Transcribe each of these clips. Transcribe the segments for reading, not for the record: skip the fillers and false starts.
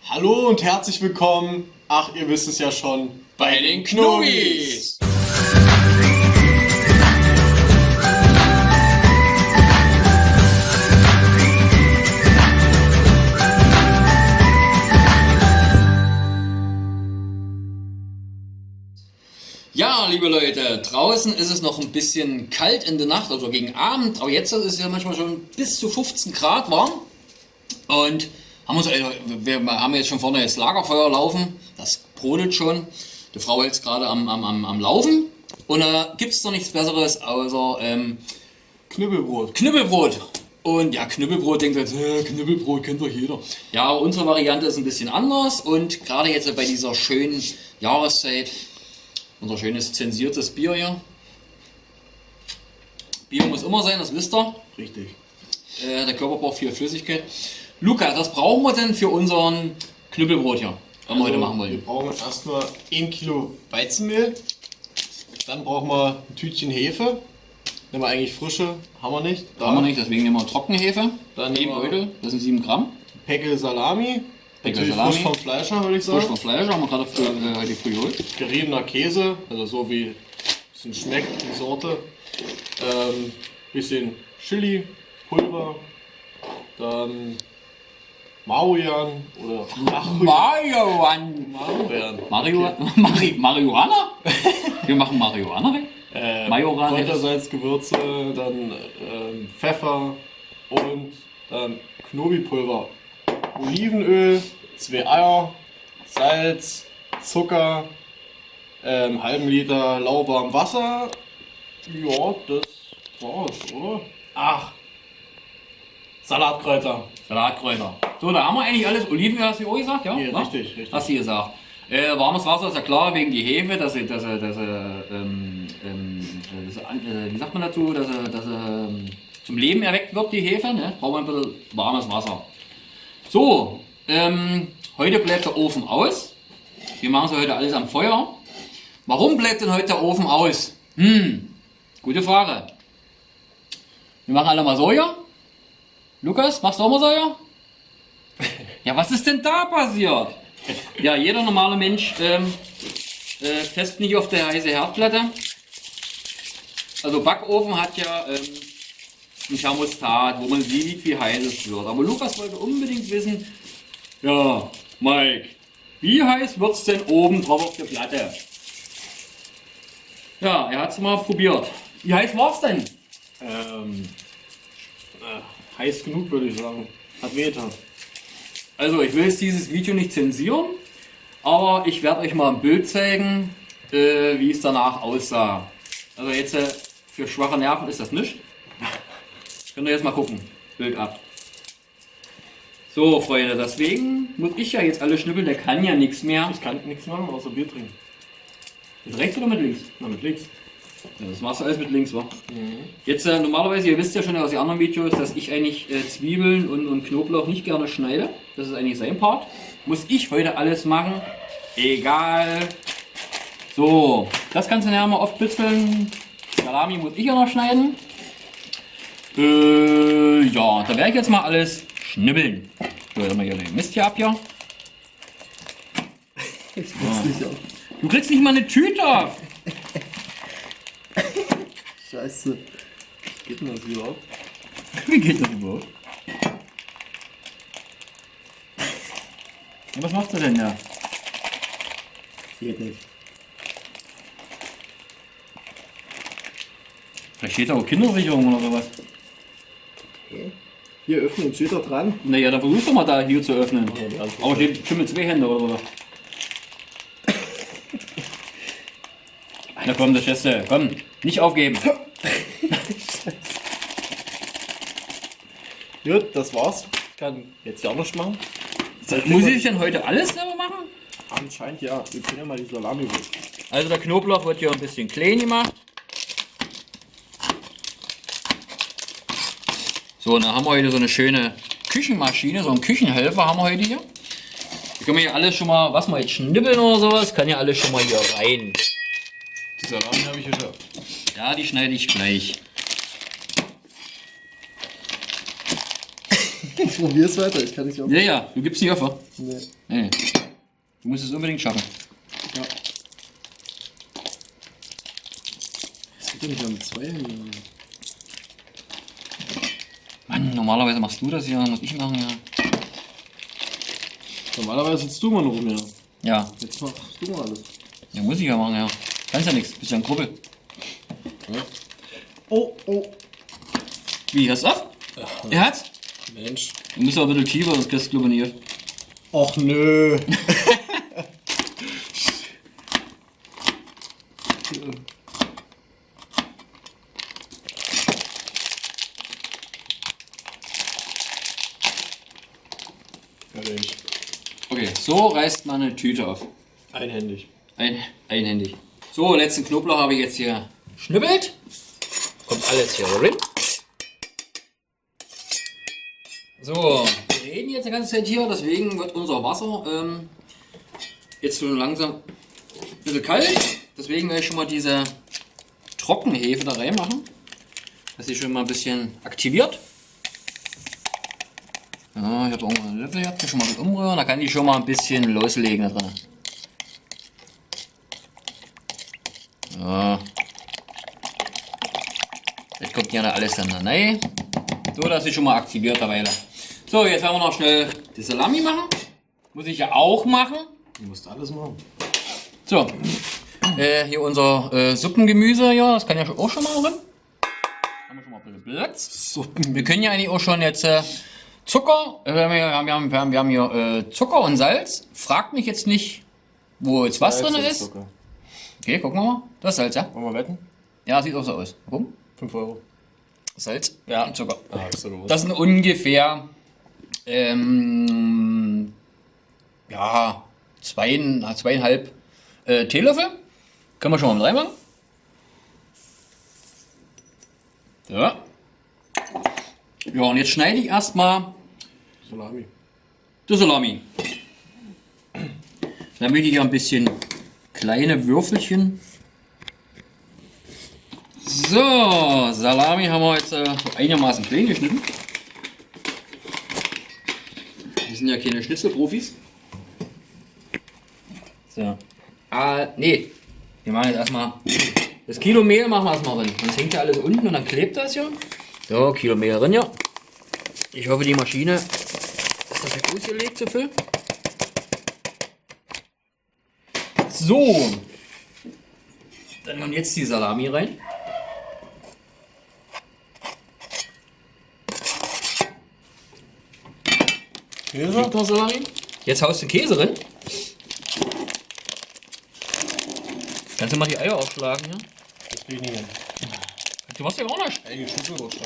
Hallo und herzlich willkommen, ach ihr wisst es ja schon, bei den Knobis! Ja, liebe Leute, draußen ist es noch ein bisschen kalt in der Nacht, also gegen Abend, aber jetzt ist es ja manchmal schon bis zu 15 Grad warm. Und wir haben jetzt schon vorne das Lagerfeuer laufen, das brodelt schon. Die Frau ist gerade am Laufen und da gibt es doch nichts Besseres außer Knüppelbrot. Knüppelbrot. Und ja, Knüppelbrot denkt jetzt, Knüppelbrot kennt doch jeder. Ja, unsere Variante ist ein bisschen anders und gerade jetzt bei dieser schönen Jahreszeit, unser schönes zensiertes Bier hier. Bier muss immer sein, das wisst ihr. Richtig. Der Körper braucht viel Flüssigkeit. Luca, was brauchen wir denn für unseren Knüppelbrot hier, was wir heute machen wollen? Wir brauchen erstmal 1 Kilo Weizenmehl. Dann brauchen wir ein Tütchen Hefe. Nehmen wir eigentlich frische, haben wir nicht. Haben wir nicht, deswegen nehmen wir Trockenhefe. Dann Nehmen nehmen wir Beutel, das sind 7 Gramm. Päckel Salami. Päckel Natürlich Salami. frisch vom Fleischer, würde ich sagen. Frisch vom Fleisch, haben wir gerade heute früh geholt. Geriebener Käse, also so wie es schmeckt, die Sorte. Bisschen Chili, Pulver. Dann Marujan oder Marihuana? Wir machen Marihuana rein? Majoran. Kräutersalz, Gewürze, dann Pfeffer und dann Knobipulver, Olivenöl, 2 Eier, Salz, Zucker, halben Liter lauwarm Wasser. Ja, das war's, oder? Ach, Salatkräuter. Salatkräuter. So, da haben wir eigentlich alles. Olivenöl hast du auch gesagt, ja? Ja, richtig. Hast du gesagt. Warmes Wasser ist ja klar wegen die Hefe, wie sagt man dazu, dass zum Leben erweckt wird, die Hefe, ne? Brauchen wir ein bisschen warmes Wasser. So, heute bleibt der Ofen aus. Wir machen es heute alles am Feuer. Warum bleibt denn heute der Ofen aus? Gute Frage. Wir machen alle mal Soja. Lukas, machst du auch mal Soja? Ja, was ist denn da passiert? Ja, jeder normale Mensch fest nicht auf der heiße Herdplatte. Also Backofen hat ja ein Thermostat, wo man sieht, wie heiß es wird. Aber Lukas wollte unbedingt wissen, ja, Mike, wie heiß wird es denn oben drauf auf der Platte? Ja, er hat es mal probiert. Wie heiß war es denn? Heiß genug, würde ich sagen. Hat wehgetan. Also ich will jetzt dieses Video nicht zensieren, aber ich werde euch mal ein Bild zeigen, wie es danach aussah. Also jetzt für schwache Nerven ist das nicht. Könnt ihr jetzt mal gucken. Bild ab. So Freunde, deswegen muss ich ja jetzt alle schnippeln, der kann ja nichts mehr. Ich kann nichts machen, außer Bier trinken. Mit rechts oder mit links? Na, mit links. Ja, das machst du alles mit links, wa? Jetzt normalerweise, ihr wisst ja schon aus den anderen Videos, dass ich eigentlich Zwiebeln und Knoblauch nicht gerne schneide. Das ist eigentlich sein Part. Muss ich heute alles machen. Egal. So, das kannst du nachher mal aufbitzeln. Salami muss ich ja noch schneiden. Ja, da werde ich jetzt mal alles schnibbeln. So, dann mal hier den Mist hier ab hier. Du kriegst nicht mal eine Tüte ab. Scheiße. Geht denn das überhaupt? Wie geht das überhaupt? Ja, was machst du denn da? Geht nicht. Vielleicht steht da auch Kindersicherung oder sowas. Okay. Hier öffnen, steht da dran. Naja, dann versuchst du mal da hier zu öffnen. Ja, die Antwort. Aber steht schon mit 2 Händen oder was? Na komm, der Schätze, komm, nicht aufgeben. Gut, das war's. Ich kann jetzt ja nicht machen. Muss ich denn heute alles selber machen? Anscheinend ja. Wir können ja mal die Salami weg. Also der Knoblauch wird hier ein bisschen klein gemacht. So, und dann haben wir heute so eine schöne Küchenmaschine, so einen Küchenhelfer haben wir heute hier. Da können wir hier alles schon mal, was wir jetzt schnibbeln oder sowas, kann ja alles schon mal hier rein. Die Salami habe ich geschafft. Ja, die schneide ich gleich. probier's weiter, ich kann nicht auf. Ja, ja, du gibst nicht auf, wa? Nee. Nee. Du musst es unbedingt schaffen. Ja. Das geht ja nicht mit 2 Händen. Mann, normalerweise machst du das ja, muss ich machen, ja. Normalerweise sitzt du mal nur rum, ja. Ja, Jetzt machst du mal alles. ja, muss ich ja machen, ja. Kannst ja nichts, bist ja ein Kuppel. Ja. Oh, oh. Wie, hast du auf? Er hat's? Mensch. Du musst aber ein bisschen tiefer, sonst kriegst du glaube ich nicht. Och nö. Fertig. Okay, so reißt man eine Tüte auf. Einhändig. Einhändig. So, letzten Knoblauch habe ich jetzt hier schnippelt. Kommt alles hier rein. So, wir reden jetzt die ganze Zeit hier, deswegen wird unser Wasser jetzt so langsam ein bisschen kalt. Deswegen werde ich schon mal diese Trockenhefe da reinmachen, dass sie schon mal ein bisschen aktiviert. Ja, ich habe irgendwo einen Löffel hier, schon mal mit umrühren, da kann die schon mal ein bisschen loslegen da drin. Ja. Jetzt kommt gerne alles dann rein. So, dass sie schon mal aktiviert derweil. So, jetzt werden wir noch schnell die Salami machen. Muss ich ja auch machen. Du musst alles machen. So, hier unser Suppengemüse, ja, das kann ja auch schon mal drin. Haben wir schon mal ein bisschen Platz. Wir können ja eigentlich auch schon jetzt Zucker, wir haben hier Zucker und Salz. Fragt mich jetzt nicht, wo jetzt was drin ist. Zucker. Okay, gucken wir mal. Das ist Salz, ja? Wollen wir wetten? Ja, sieht auch so aus. Warum? 5 Euro. Salz? Ja, und Zucker. Ah, ist so gewusst. Das sind ungefähr ja, 2,5 Teelöffel. Können wir schon mal mit reinmachen. So. Ja, und jetzt schneide ich erstmal Salami. die Salami. Dann möchte ich hier ein bisschen kleine Würfelchen. So, Salami haben wir jetzt so einigermaßen klein geschnitten. Wir sind ja keine Schnitzelprofis. So. Nee. Wir machen jetzt erstmal das Kilo Mehl machen wir erstmal rein. Sonst hängt ja alles unten und dann klebt das ja. So, Kilo Mehl rein, ja. Ich hoffe, die Maschine ist perfekt ausgelegt so viel. So. Dann kommt jetzt die Salami rein. Käse? Salami. Jetzt haust du den Käse rein. Kannst du mal die Eier aufschlagen, ja? Das krieg ich nicht hin. Du machst ja auch nicht. Ey, die Schnitzelwurst.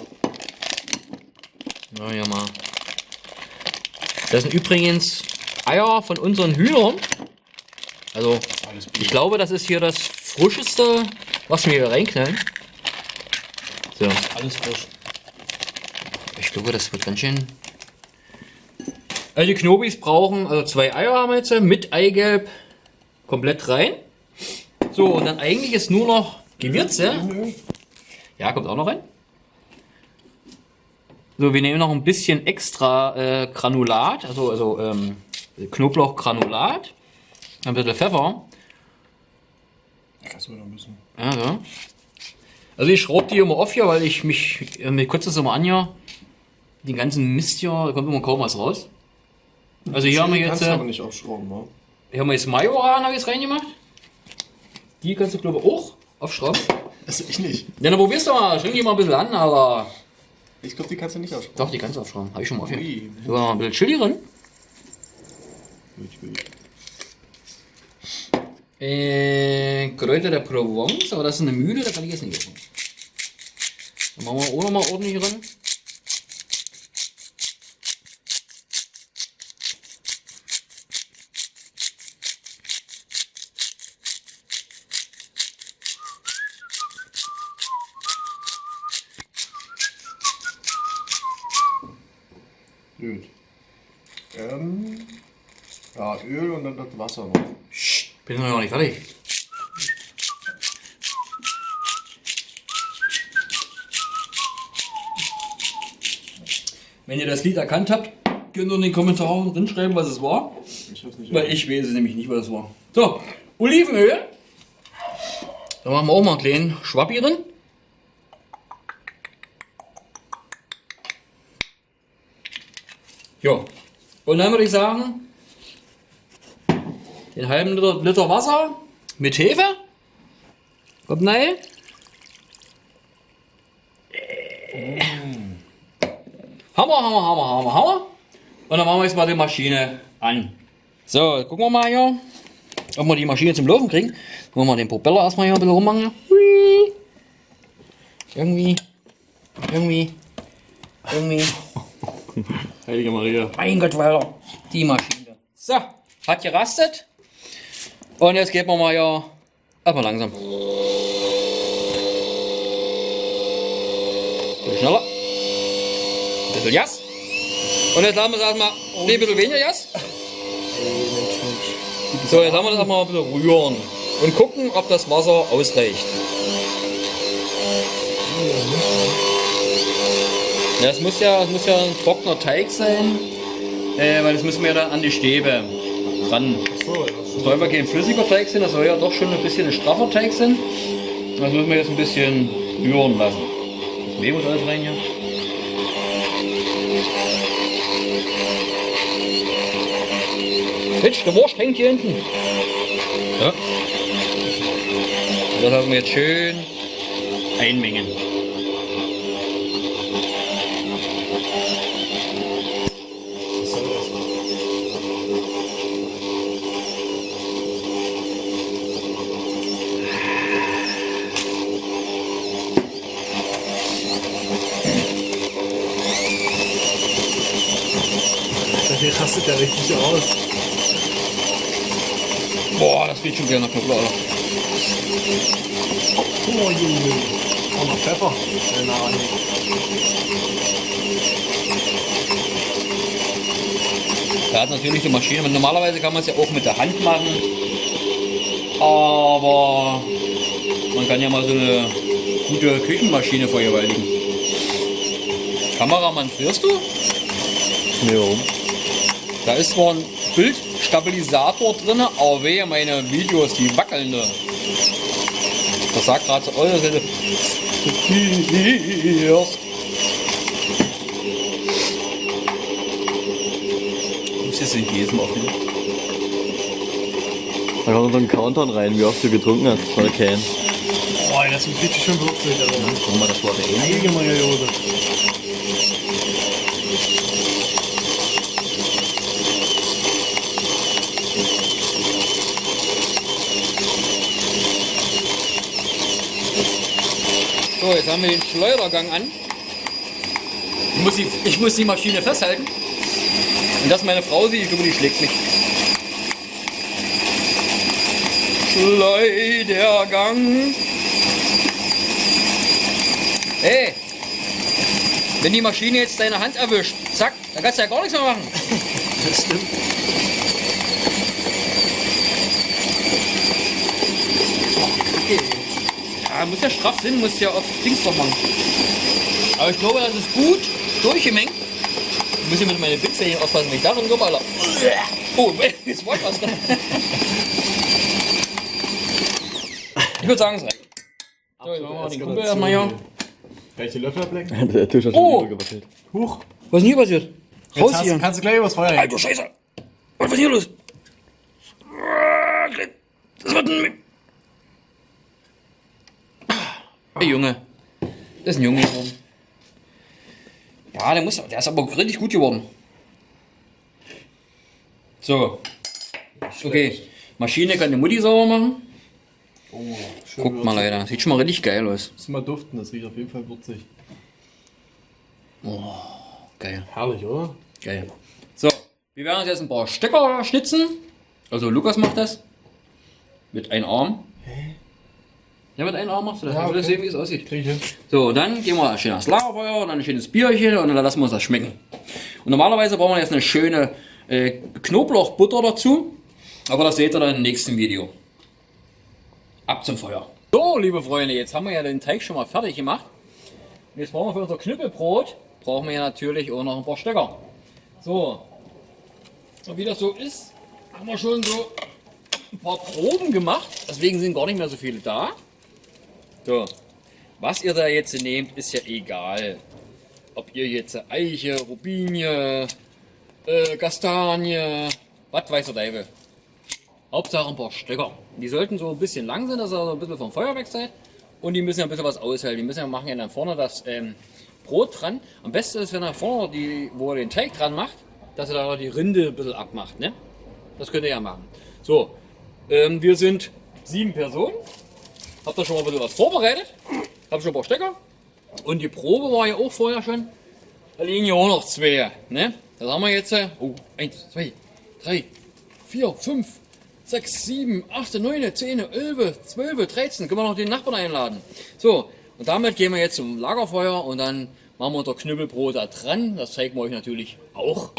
Ja, ja mal. Das sind übrigens Eier von unseren Hühnern. Also, Alles ich glaube, das ist hier das frischeste, was wir hier reinknallen. So, Alles frisch. ich glaube, das wird ganz schön. Also die Knobis brauchen, also 2 Eier haben wir jetzt mit Eigelb komplett rein. So, und dann eigentlich ist nur noch Gewürze. Ja, kommt auch noch rein. So, wir nehmen noch ein bisschen extra Granulat, also Knoblauchgranulat. Ein bisschen Pfeffer. Kannst du noch ein bisschen. Ja, so. Also ich schraube die immer auf hier, weil ich mir kurz das immer an hier. Den ganzen Mist hier, da kommt immer kaum was raus. Also hier haben wir jetzt, Kannst du aber nicht aufschrauben, ne? hier haben wir jetzt Majoran habe ich jetzt reingemacht. Die kannst du glaube ich auch aufschrauben. Also ich nicht. Ja, dann probierst du mal, schring die mal ein bisschen an, aber Ich glaube, die kannst du nicht aufschrauben. doch, die kannst du aufschrauben. Habe ich schon mal aufgehört. Ui. So, mal ein bisschen Chili drin. Gut. Kräuter der Provence, aber das ist eine Mühle, da kann ich jetzt nicht essen. Dann machen wir auch noch mal ordentlich rein. Gut. Ja, Öl und dann das Wasser noch. Bin noch nicht fertig. Wenn ihr das Lied erkannt habt, könnt ihr in den Kommentaren drin schreiben, was es war. Ich hab's nicht. Weil ich weiß es nämlich nicht, was es war. So, Olivenöl. Da machen wir auch mal einen kleinen Schwappi drin. Jo. Und dann würde ich sagen, den halben Liter Wasser mit Hefe. Kommt rein. Hammer. Und dann machen wir jetzt mal die Maschine an. So, gucken wir mal hier, ob wir die Maschine zum Laufen kriegen. Wollen wir den Propeller erstmal hier ein bisschen rummachen. Hui. Irgendwie. Heilige Maria. Mein Gott, Walter. Die Maschine. So, hat gerastet. Und jetzt geben wir mal hier erstmal langsam. Bisschen schneller. Ein bisschen Jas. Und jetzt lassen wir es erstmal ein bisschen weniger Jas. So, jetzt haben wir das erstmal ein bisschen rühren. Und gucken, ob das Wasser ausreicht. Ja, es muss ja ein trockener Teig sein, weil das müssen wir ja dann an die Stäbe dran. Das soll aber kein flüssiger Teig sein, das soll ja doch schon ein bisschen ein straffer Teig sein. Das müssen wir jetzt ein bisschen rühren lassen. Das Mehl muss alles rein hier. Mensch, der Wurst hängt hier hinten. Ja. Und das lassen wir jetzt schön einmengen. Hier rastet der richtig aus. Boah, das riecht schon gerne nach Knoblauch. Oh, Junge. Auch noch Pfeffer. Da hat natürlich die Maschine, normalerweise kann man es ja auch mit der Hand machen, aber man kann ja mal so eine gute Küchenmaschine vergewaltigen. Kameramann, frierst du? Ja. Da ist zwar ein Bildstabilisator drin, aber wehe, meine Videos, die wackeln da. Das sagt gerade so, oh, das hätte... Muss jetzt den Käse machen. Da kommt so ein Countdown rein, wie oft du getrunken hast von der Can. Oh, das ist richtig schön würzig. Guck mal, das war der Heilige Maria Jose. So, jetzt haben wir den Schleudergang an. Ich muss die Maschine festhalten. Und das meine Frau sieht, ich glaube, die schlägt mich. Schleudergang. Hey, wenn die Maschine jetzt deine Hand erwischt, zack, dann kannst du ja gar nichts mehr machen. Das stimmt. Okay. Ja, muss ja straff sein, muss ja auf Dings doch machen. Aber ich glaube, das ist gut durchgemengt. Ich muss hier mit meiner Pizza hier aufpassen, wenn ich da drin komme, Alter. Oh, jetzt war ich was drin. Ich würde sagen, es reicht. So, jetzt machen wir den Kumpel erstmal hier. Welche Löffel ablecken? Der Tisch hat schon Oh. gewackelt. Huch. Was ist denn hier passiert? Raus Jetzt hier. kannst du gleich übers Feuer hängen. Alter Scheiße. Was ist hier los? Das wird ein... Hey Junge. Das ist ein Junge geworden. Ja, der ist aber richtig gut geworden. So. Okay. Maschine kann die Mutti sauber machen. Oh, schön Guckt mal, würzig. Leute. Sieht schon mal richtig geil aus. Muss mal duften, das riecht auf jeden Fall würzig. Geil. Herrlich, oder? Geil. So. Wir werden uns jetzt ein paar Stöcker schnitzen. Also Lukas macht das. Mit einem Arm. Ja, mit einem Arm machst du das. Ja, Ja, okay. okay. Sehen, wie es aussieht. Krieg ich hin. So, dann gehen wir schön ans Lagerfeuer und dann ein schönes Bierchen und dann lassen wir uns das schmecken. Und normalerweise brauchen wir jetzt eine schöne Knoblauchbutter dazu, aber das seht ihr dann im nächsten Video. Ab zum Feuer. So, liebe Freunde, jetzt haben wir ja den Teig schon mal fertig gemacht. Und jetzt brauchen wir für unser Knüppelbrot brauchen wir ja natürlich auch noch ein paar Stecker. So, und wie das so ist, haben wir schon so ein paar Proben gemacht. Deswegen sind gar nicht mehr so viele da. So, was ihr da jetzt nehmt, ist ja egal. Ob ihr jetzt Eiche, Rubinie, Kastanie, was weiß der Teufel. Hauptsache ein paar Stöcker. Die sollten so ein bisschen lang sein, dass ihr so ein bisschen vom Feuer weg seid. Und die müssen ja ein bisschen was aushalten. Die müssen ja machen ja dann vorne das Brot dran. Am besten ist, wenn ihr vorne, wo ihr den Teig dran macht, dass ihr da die Rinde ein bisschen abmacht. Ne? Das könnt ihr ja machen. So, wir sind 7 Personen. Habt ihr schon mal ein bisschen was vorbereitet? Hab schon ein paar Stecker. Und die Probe war ja auch vorher schon. Da liegen ja auch noch 2. Ne? Das haben wir jetzt. 1, 2, 3, 4, 5, 6, 7, 8, 9, 10, 11, 12, 13. Können wir noch den Nachbarn einladen. So, und damit gehen wir jetzt zum Lagerfeuer und dann machen wir unser Knüppelbrot da dran. Das zeigen wir euch natürlich auch.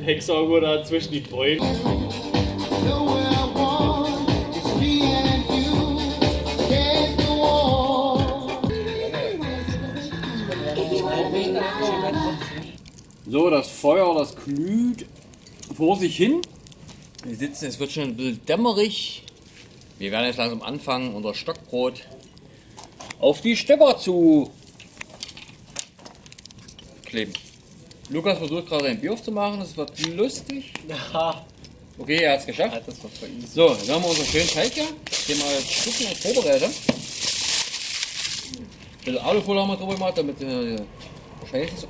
Hexauge da zwischen die Bräuche. So, das Feuer, das glüht vor sich hin. Wir sitzen, es wird schon ein bisschen dämmerig. Wir werden jetzt langsam anfangen, unser Stockbrot auf die Stöcker zu kleben. Lukas versucht gerade ein Bier aufzumachen, das wird lustig. Okay, er hat es geschafft. Das war für ihn. So, dann haben wir unseren schönen Teig hier, den wir jetzt Stücken und vorbereiten. Ein bisschen Alufolie haben wir drüber gemacht, damit Scheiße so.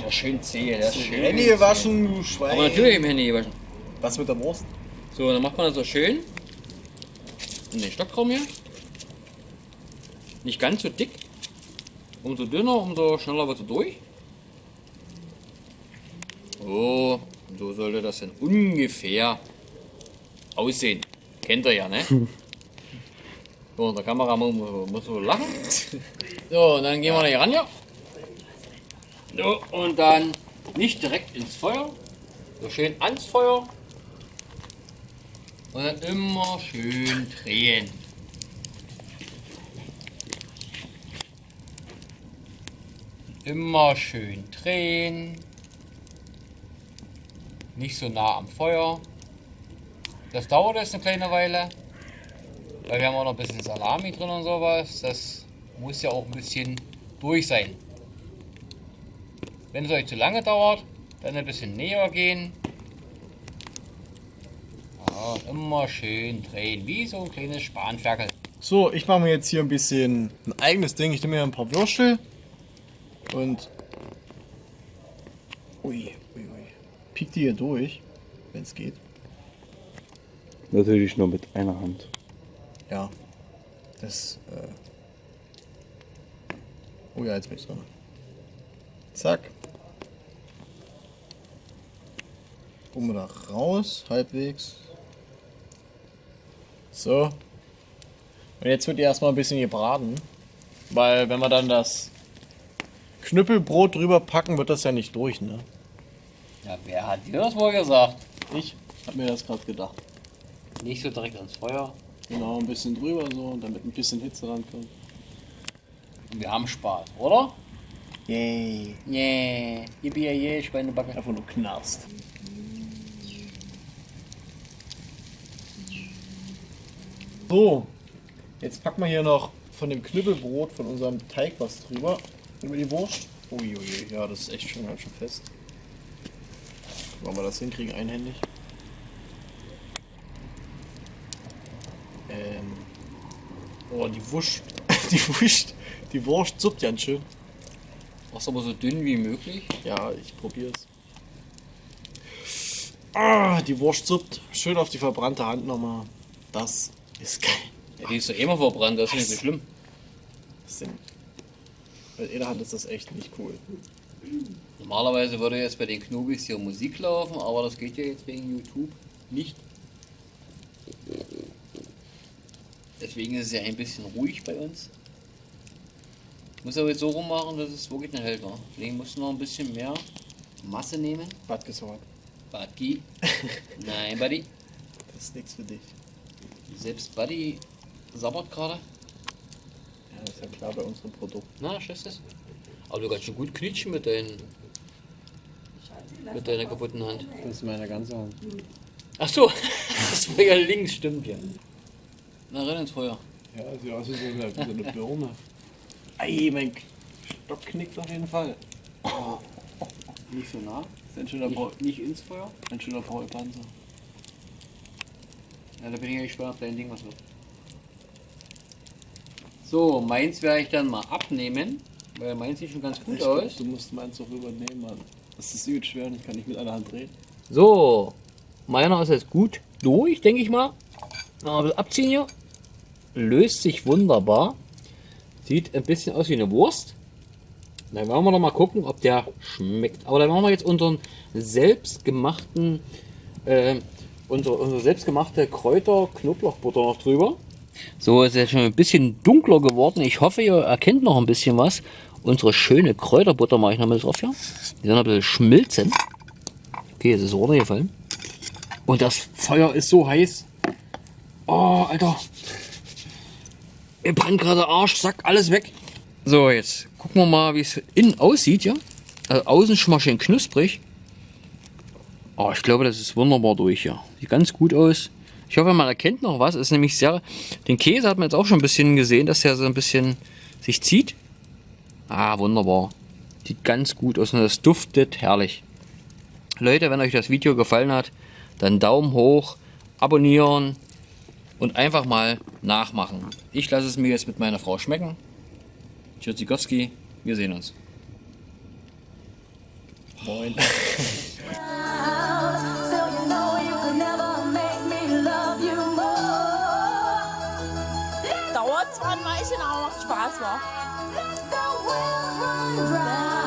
Ja, schön zäh, der ist schön. Handy gewaschen, du Schwein. Aber natürlich im Handy gewaschen. Was mit der Wurst? So, dann macht man das so schön. In den Stockraum hier. Nicht ganz so dick. Umso dünner, umso schneller wird er durch. So, so sollte das dann ungefähr aussehen. Kennt ihr ja, ne? So, in der Kamera muss so lachen. So, und dann gehen wir da hier ran, ja. So, und dann nicht direkt ins Feuer, so schön ans Feuer. Und dann immer schön drehen. Immer schön drehen. Nicht so nah am Feuer. Das dauert jetzt eine kleine Weile. Weil wir haben auch noch ein bisschen Salami drin und sowas. Das muss ja auch ein bisschen durch sein. Wenn es euch zu lange dauert, dann ein bisschen näher gehen. Ja, immer schön drehen, wie so ein kleines Spanferkel. So, ich mache mir jetzt hier ein bisschen ein eigenes Ding. Ich nehme mir ein paar Würstel und piek die hier durch, wenn es geht. Natürlich nur mit einer Hand. Ja, das. Oh ja, jetzt bin ich dran. Zack. Gucken wir da raus, halbwegs. So. Und jetzt wird die erstmal ein bisschen gebraten. Weil wenn wir dann das Knüppelbrot drüber packen, wird das ja nicht durch, ne? Ja, wer hat dir das wohl gesagt? Ich hab mir das gerade gedacht. Nicht so direkt ans Feuer. Genau, ein bisschen drüber so, damit ein bisschen Hitze rankommt. Wir haben Spaß, oder? Yay. Yeah. Yippie, Schweinebacke. Einfach nur knarzt. So, jetzt packen wir hier noch von dem Knüppelbrot von unserem Teig was drüber. Über die Wurst. Uiui, ja, das ist echt schon ganz schön fest. Wollen wir das hinkriegen, einhändig? Oh, die Wurst. Die Wurst suppt ganz schön. Mach's aber so dünn wie möglich. Ja, ich probier's. Ah, die Wurst suppt. Schön auf die verbrannte Hand nochmal. Das ist geil. Ja, die ist doch immer verbrannt, das ist nicht so schlimm. Was denn? Mit einer Hand ist das echt nicht cool. Normalerweise würde jetzt bei den Knobis hier Musik laufen, aber das geht ja jetzt wegen YouTube nicht. Deswegen ist es ja ein bisschen ruhig bei uns. Ich muss aber jetzt so rummachen, dass es wirklich nicht hält. Deswegen musst du noch ein bisschen mehr Masse nehmen. Bad gesabbert. Buddy. Nein, Buddy. Das ist nichts für dich. Selbst Buddy sabbert gerade. Ja, das ist ja klar bei unserem Produkt. Na, schaffst du das? Aber du kannst schon gut knitschen mit deiner kaputten Hand. Das ist meine ganze Hand. Ach so, das war ja links, stimmt ja. Na, renn ins Feuer. Ja, sieht aus wie so eine Birne. Ei, mein Stock knickt auf jeden Fall. Oh. Nicht so nah. Ist ein schöner Nicht ins Feuer? Ein schöner Paulpanzer. Ja, da bin ich ja gespannt auf dein Ding, was wird. So, meins werde ich dann mal abnehmen, weil meins sieht schon ganz gut aus. Du musst meins auch übernehmen, Mann. Das ist übel schwer und ich kann nicht mit einer Hand drehen. So, meiner ist jetzt gut durch, denke ich mal. Noch ein bisschen abziehen hier. Löst sich wunderbar. Sieht ein bisschen aus wie eine Wurst. Dann werden wir noch mal gucken, ob der schmeckt. Aber dann machen wir jetzt unsere selbstgemachte Kräuter-Knoblauchbutter noch drüber. So, ist jetzt schon ein bisschen dunkler geworden. Ich hoffe, ihr erkennt noch ein bisschen was. Unsere schöne Kräuterbutter mache ich noch mit drauf hier. Die soll noch ein bisschen schmilzen. Okay, es ist runtergefallen. Und das Feuer ist so heiß. Oh, Alter. Mir brennt gerade Arsch, Sack, alles weg. So, jetzt gucken wir mal, wie es innen aussieht, ja. Also außen schon mal schön knusprig. Oh, ich glaube, das ist wunderbar durch, ja. Sieht ganz gut aus. Ich hoffe, man erkennt noch was. Ist nämlich sehr. Den Käse hat man jetzt auch schon ein bisschen gesehen, dass der so ein bisschen sich zieht. Ah, wunderbar. Sieht ganz gut aus und das duftet herrlich. Leute, wenn euch das Video gefallen hat, dann Daumen hoch, abonnieren und einfach mal nachmachen. Ich lasse es mir jetzt mit meiner Frau schmecken. Tschüssikowski, wir sehen uns. Moin. So you know you could never make me love you more. Dauert zwar ein Weilchen, aber macht Spaß, wa? Let the world run dry.